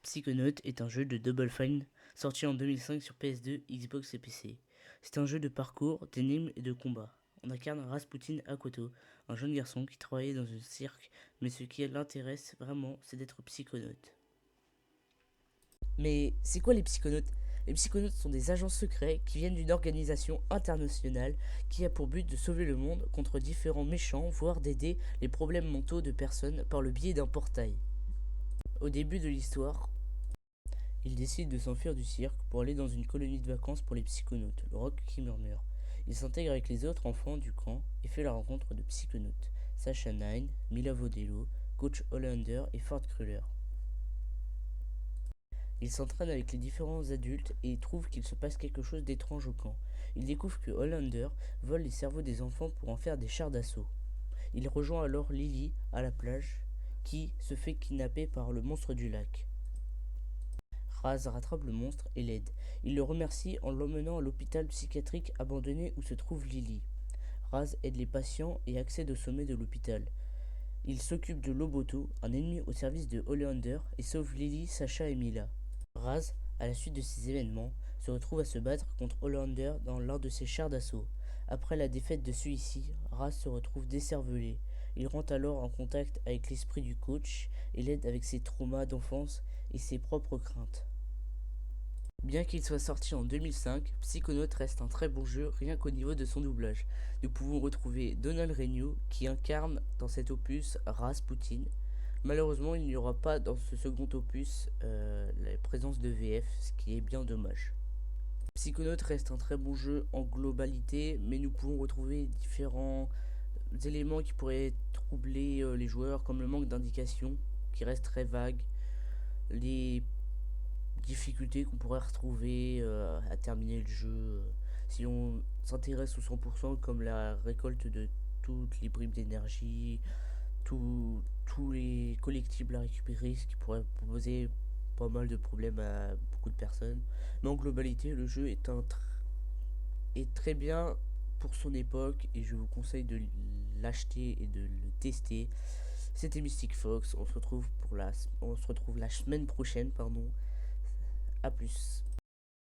Psychonaut est un jeu de Double Fine sorti en 2005 sur PS2, Xbox et PC. C'est un jeu de parcours, d'énigmes et de combat. On incarne Rasputin Akoto, un jeune garçon qui travaillait dans un cirque, mais ce qui l'intéresse vraiment, c'est d'être psychonaute. Mais c'est quoi les psychonautes? Les psychonautes sont des agents secrets qui viennent d'une organisation internationale qui a pour but de sauver le monde contre différents méchants, voire d'aider les problèmes mentaux de personnes par le biais d'un portail. Au début de l'histoire, il décide de s'enfuir du cirque pour aller dans une colonie de vacances pour les psychonautes, le rock qui murmure. Il s'intègre avec les autres enfants du camp et fait la rencontre de psychonautes, Sasha Nine, Mila Vodello, Coach Hollander et Ford Kruller. Il s'entraîne avec les différents adultes et trouve qu'il se passe quelque chose d'étrange au camp. Il découvre que Hollander vole les cerveaux des enfants pour en faire des chars d'assaut. Il rejoint alors Lily à la plage, qui se fait kidnapper par le monstre du lac. Raz rattrape le monstre et l'aide. Il le remercie en l'emmenant à l'hôpital psychiatrique abandonné où se trouve Lily. Raz aide les patients et accède au sommet de l'hôpital. Il s'occupe de Loboto, un ennemi au service de Hollander, et sauve Lily, Sacha et Mila. Raz, à la suite de ces événements, se retrouve à se battre contre Hollander dans l'un de ses chars d'assaut. Après la défaite de celui-ci, Raz se retrouve décervelé. Il rentre alors en contact avec l'esprit du coach et l'aide avec ses traumas d'enfance et ses propres craintes. Bien qu'il soit sorti en 2005, Psychonaut reste un très bon jeu rien qu'au niveau de son doublage. Nous pouvons retrouver Donald Renew qui incarne dans cet opus Rasputin. Malheureusement, il n'y aura pas dans ce second opus la présence de VF, ce qui est bien dommage. Psychonaut reste un très bon jeu en globalité, mais nous pouvons retrouver différents éléments qui pourraient troubler les joueurs, comme le manque d'indication qui reste très vague, les difficultés qu'on pourrait retrouver à terminer le jeu si on s'intéresse au 100%, comme la récolte de toutes les bribes d'énergie, tous les collectibles à récupérer, ce qui pourrait poser pas mal de problèmes à beaucoup de personnes. Mais en globalité, le jeu est très bien pour son époque et je vous conseille de l'acheter et de le tester. C'était Mystic Fox, on se retrouve la semaine prochaine, pardon. A plus.